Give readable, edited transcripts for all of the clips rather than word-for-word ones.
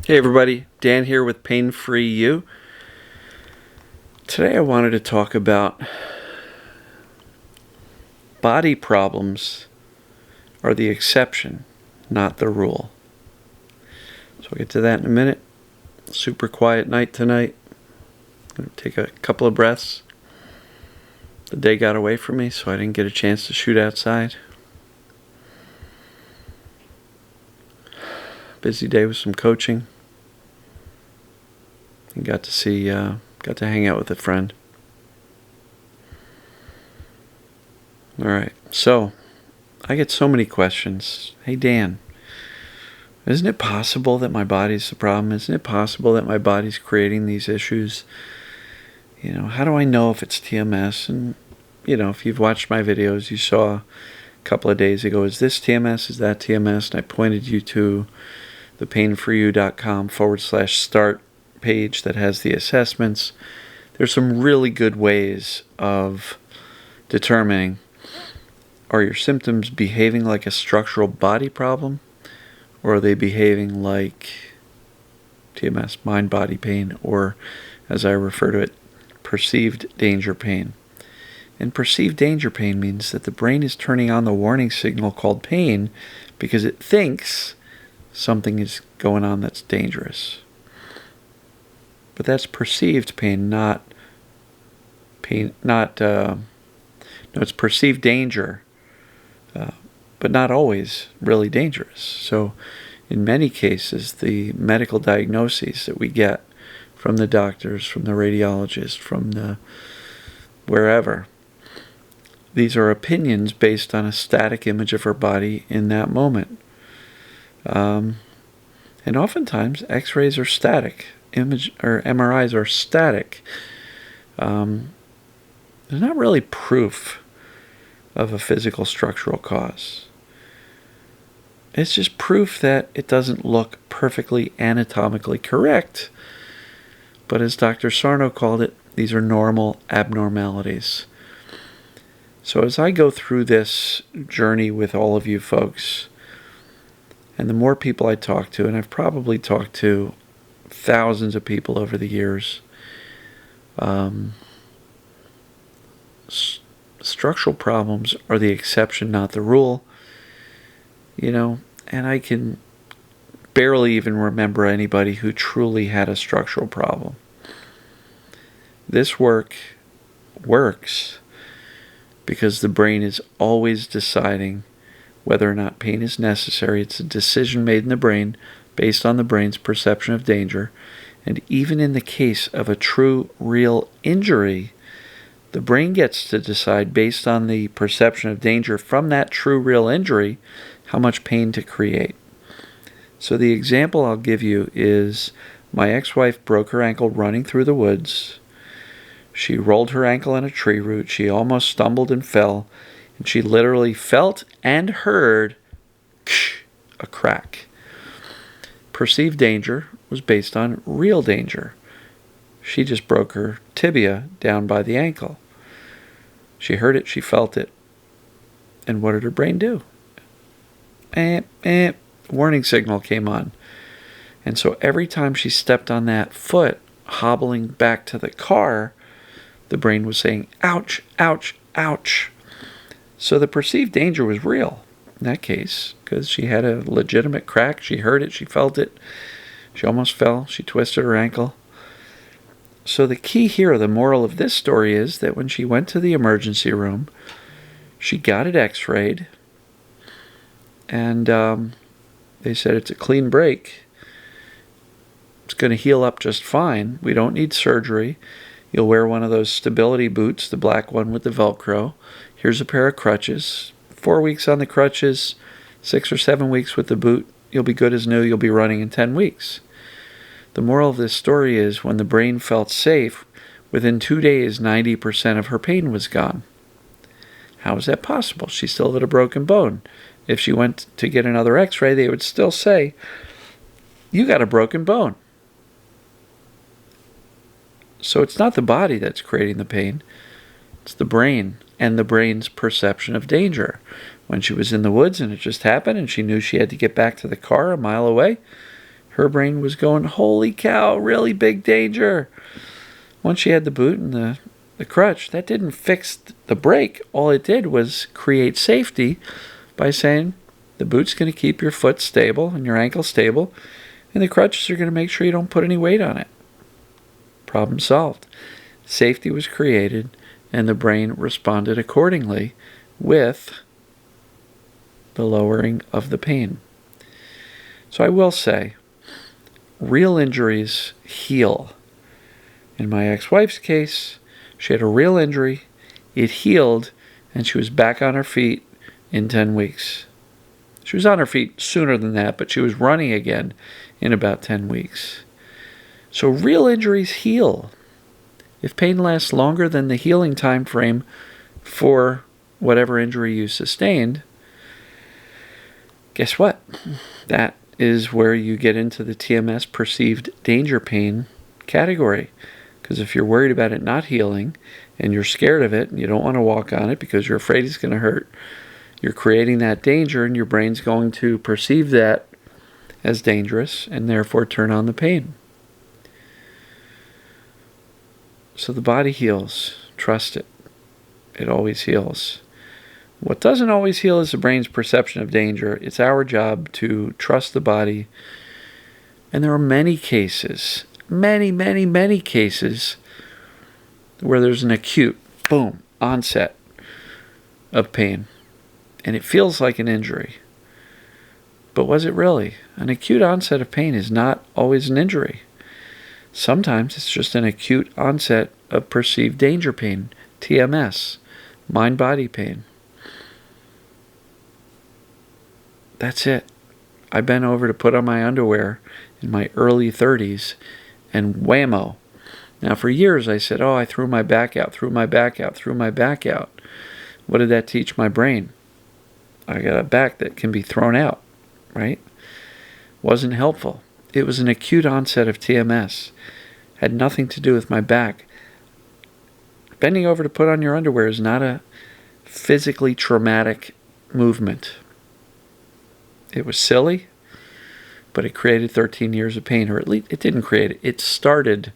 Hey everybody, Dan here with Pain Free You. Today I wanted to talk about body problems are the exception, not the rule. So I'll get to that in a minute. Super quiet night tonight. I'm going to take a couple of breaths. The day got away from me, so I didn't get a chance to shoot outside. Busy day with some coaching. And got to hang out with a friend. Alright, so I get so many questions. Hey Dan, isn't it possible that my body's the problem? Isn't it possible that my body's creating these issues? How do I know if it's TMS? And, if you've watched my videos, you saw a couple of days ago, is this TMS? Is that TMS? And I pointed you to the painforyou.com/start page that has the assessments. There's some really good ways of determining, are your symptoms behaving like a structural body problem, or are they behaving like TMS, mind-body pain, or as I refer to it, perceived danger pain. And perceived danger pain means that the brain is turning on the warning signal called pain because it thinks something is going on that's dangerous. But that's perceived pain, it's perceived danger, but not always really dangerous. So in many cases, the medical diagnoses that we get from the doctors, from the radiologist, from the wherever, these are opinions based on a static image of her body in that moment. And oftentimes, X-rays are static. MRIs are static. There's not really proof of a physical structural cause. It's just proof that it doesn't look perfectly anatomically correct. But as Dr. Sarno called it, these are normal abnormalities. So as I go through this journey with all of you folks, and the more people I talk to, and I've probably talked to thousands of people over the years, structural problems are the exception, not the rule. And I can barely even remember anybody who truly had a structural problem. This works because the brain is always deciding whether or not pain is necessary. It's a decision made in the brain based on the brain's perception of danger. And even in the case of a true, real injury, the brain gets to decide based on the perception of danger from that true, real injury, how much pain to create. So the example I'll give you is my ex-wife broke her ankle running through the woods. She rolled her ankle in a tree root. She almost stumbled and fell. And she literally felt and heard a crack. Perceived danger was based on real danger. She just broke her tibia down by the ankle. She heard it, she felt it. And what did her brain do? Warning signal came on. And so every time she stepped on that foot, hobbling back to the car, the brain was saying, ouch, ouch, ouch. So the perceived danger was real in that case, because she had a legitimate crack. She heard it, she felt it. She almost fell, she twisted her ankle. So the key here, the moral of this story is that when she went to the emergency room, she got it x-rayed, and they said it's a clean break. It's going to heal up just fine. We don't need surgery. You'll wear one of those stability boots, the black one with the Velcro. Here's a pair of crutches. 4 weeks on the crutches, 6 or 7 weeks with the boot. You'll be good as new. You'll be running in 10 weeks. The moral of this story is when the brain felt safe, within 2 days, 90% of her pain was gone. How is that possible? She still had a broken bone. If she went to get another x-ray, they would still say, you got a broken bone. So it's not the body that's creating the pain. It's the brain and the brain's perception of danger. When she was in the woods and it just happened and she knew she had to get back to the car a mile away, Her brain was going, holy cow, really big danger. Once she had the boot and the crutch, that didn't fix the brake. All it did was create safety by saying the boot's going to keep your foot stable and your ankle stable, and the crutches are going to make sure you don't put any weight on it. Problem solved. Safety was created, and the brain responded accordingly with the lowering of the pain. So I will say, real injuries heal. In my ex-wife's case, she had a real injury, it healed, and she was back on her feet in 10 weeks. She was on her feet sooner than that, but she was running again in about 10 weeks. So real injuries heal. If pain lasts longer than the healing time frame for whatever injury you sustained, guess what? That is where you get into the TMS perceived danger pain category. Because if you're worried about it not healing and you're scared of it and you don't want to walk on it because you're afraid it's going to hurt, you're creating that danger, and your brain's going to perceive that as dangerous and therefore turn on the pain. So the body heals. Trust it. It always heals. What doesn't always heal is the brain's perception of danger. It's our job to trust the body. And there are many cases, many cases where there's an acute, boom, onset of pain. And it feels like an injury. But was it really? An acute onset of pain is not always an injury. Sometimes it's just an acute onset of perceived danger pain, TMS, mind-body pain. That's it. I bent over to put on my underwear in my early 30s, and whammo. Now for years I said, I threw my back out. What did that teach my brain? I got a back that can be thrown out, right? Wasn't helpful. It was an acute onset of TMS. Had nothing to do with my back. Bending over to put on your underwear is not a physically traumatic movement. It was silly, but it created 13 years of pain, or at least it didn't create it. It started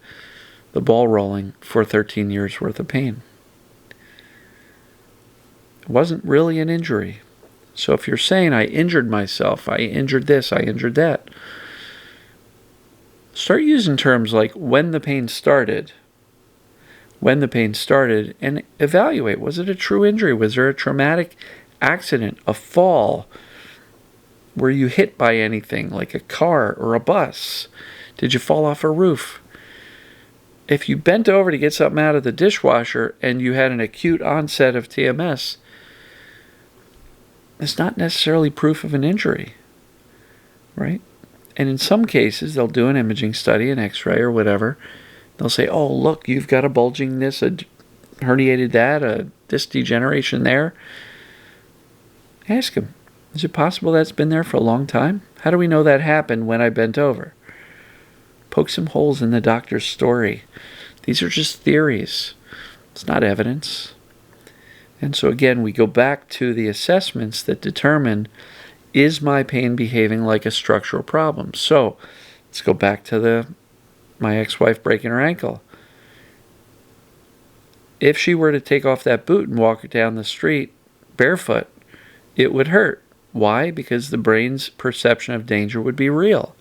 the ball rolling for 13 years worth of pain. It wasn't really an injury. So if you're saying, I injured myself, I injured this, I injured that, start using terms like when the pain started, and evaluate, was it a true injury? Was there a traumatic accident, a fall? Were you hit by anything like a car or a bus? Did you fall off a roof? If you bent over to get something out of the dishwasher and you had an acute onset of TMS, it's not necessarily proof of an injury, right? And in some cases, they'll do an imaging study, an x-ray or whatever. They'll say, look, you've got a bulging this, a herniated that, a disc degeneration there. Ask them, is it possible that's been there for a long time? How do we know that happened when I bent over? Poke some holes in the doctor's story. These are just theories. It's not evidence. And so again, we go back to the assessments that determine, is my pain behaving like a structural problem? So let's go back to my ex-wife breaking her ankle. If she were to take off that boot and walk down the street barefoot, it would hurt. Why? Because the brain's perception of danger would be real.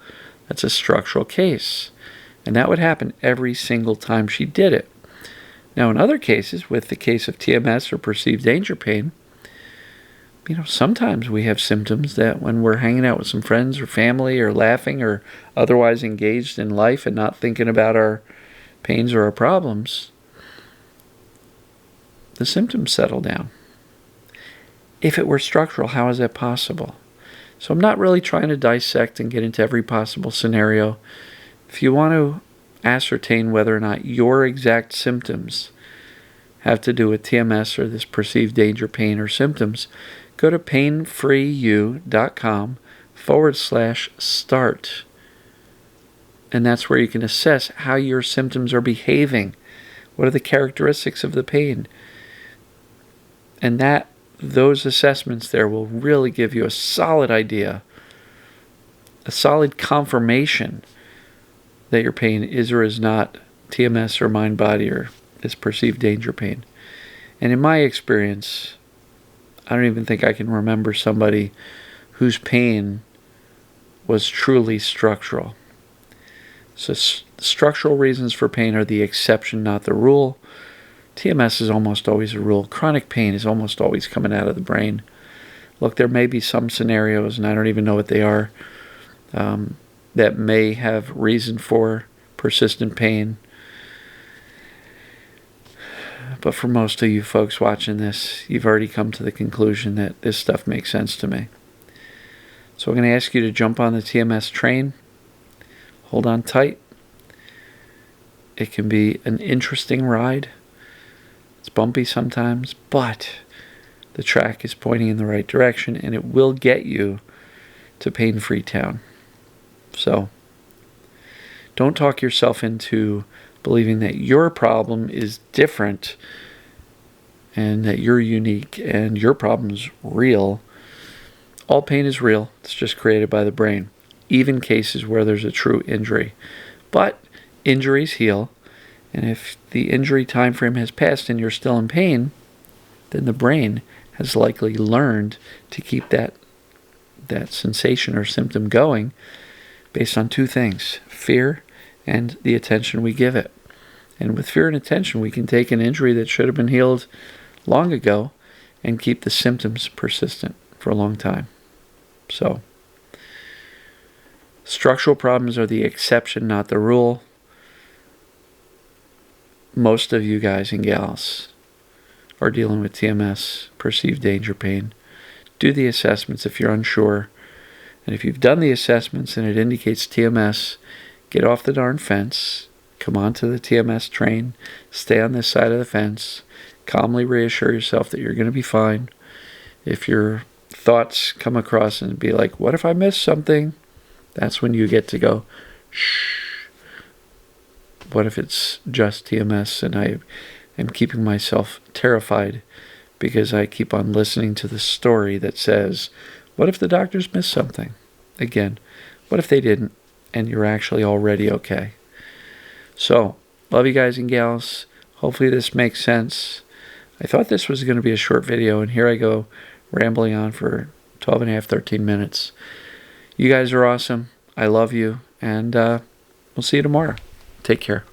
That's a structural case. And that would happen every single time she did it. Now, in other cases, with the case of TMS or perceived danger pain, sometimes we have symptoms that when we're hanging out with some friends or family or laughing or otherwise engaged in life and not thinking about our pains or our problems, the symptoms settle down. If it were structural, how is that possible? So I'm not really trying to dissect and get into every possible scenario. If you want to ascertain whether or not your exact symptoms have to do with TMS or this perceived danger pain or symptoms, go to painfreeyou.com/start. And that's where you can assess how your symptoms are behaving. What are the characteristics of the pain? And those assessments there will really give you a solid idea a solid confirmation that your pain is or is not TMS or mind body or this perceived danger pain. And in my experience, I don't even think I can remember somebody whose pain was truly structural. So structural reasons for pain are the exception, not the rule. TMS is almost always a rule. Chronic pain is almost always coming out of the brain. Look, there may be some scenarios, and I don't even know what they are, that may have reason for persistent pain. But for most of you folks watching this, you've already come to the conclusion that this stuff makes sense to me. So I'm going to ask you to jump on the TMS train. Hold on tight. It can be an interesting ride. It's bumpy sometimes, but the track is pointing in the right direction, and it will get you to pain-free town. So don't talk yourself into believing that your problem is different and that you're unique and your problem's real. All pain is real. It's just created by the brain, even cases where there's a true injury. But injuries heal, and if the injury time frame has passed and you're still in pain, then the brain has likely learned to keep that sensation or symptom going based on two things: fear and the attention we give it. And with fear and attention, we can take an injury that should have been healed long ago and keep the symptoms persistent for a long time. So, structural problems are the exception, not the rule. Most of you guys and gals are dealing with TMS, perceived danger pain. Do the assessments if you're unsure. And if you've done the assessments and it indicates TMS, get off the darn fence, come onto the TMS train, stay on this side of the fence, calmly reassure yourself that you're going to be fine. If your thoughts come across and be like, what if I missed something? That's when you get to go, shh. What if it's just TMS and I am keeping myself terrified because I keep on listening to the story that says, what if the doctors missed something? Again, what if they didn't and you're actually already okay? So, love you guys and gals. Hopefully this makes sense. I thought this was going to be a short video, and here I go rambling on for 12 and a half, 13 minutes. You guys are awesome. I love you, and we'll see you tomorrow. Take care.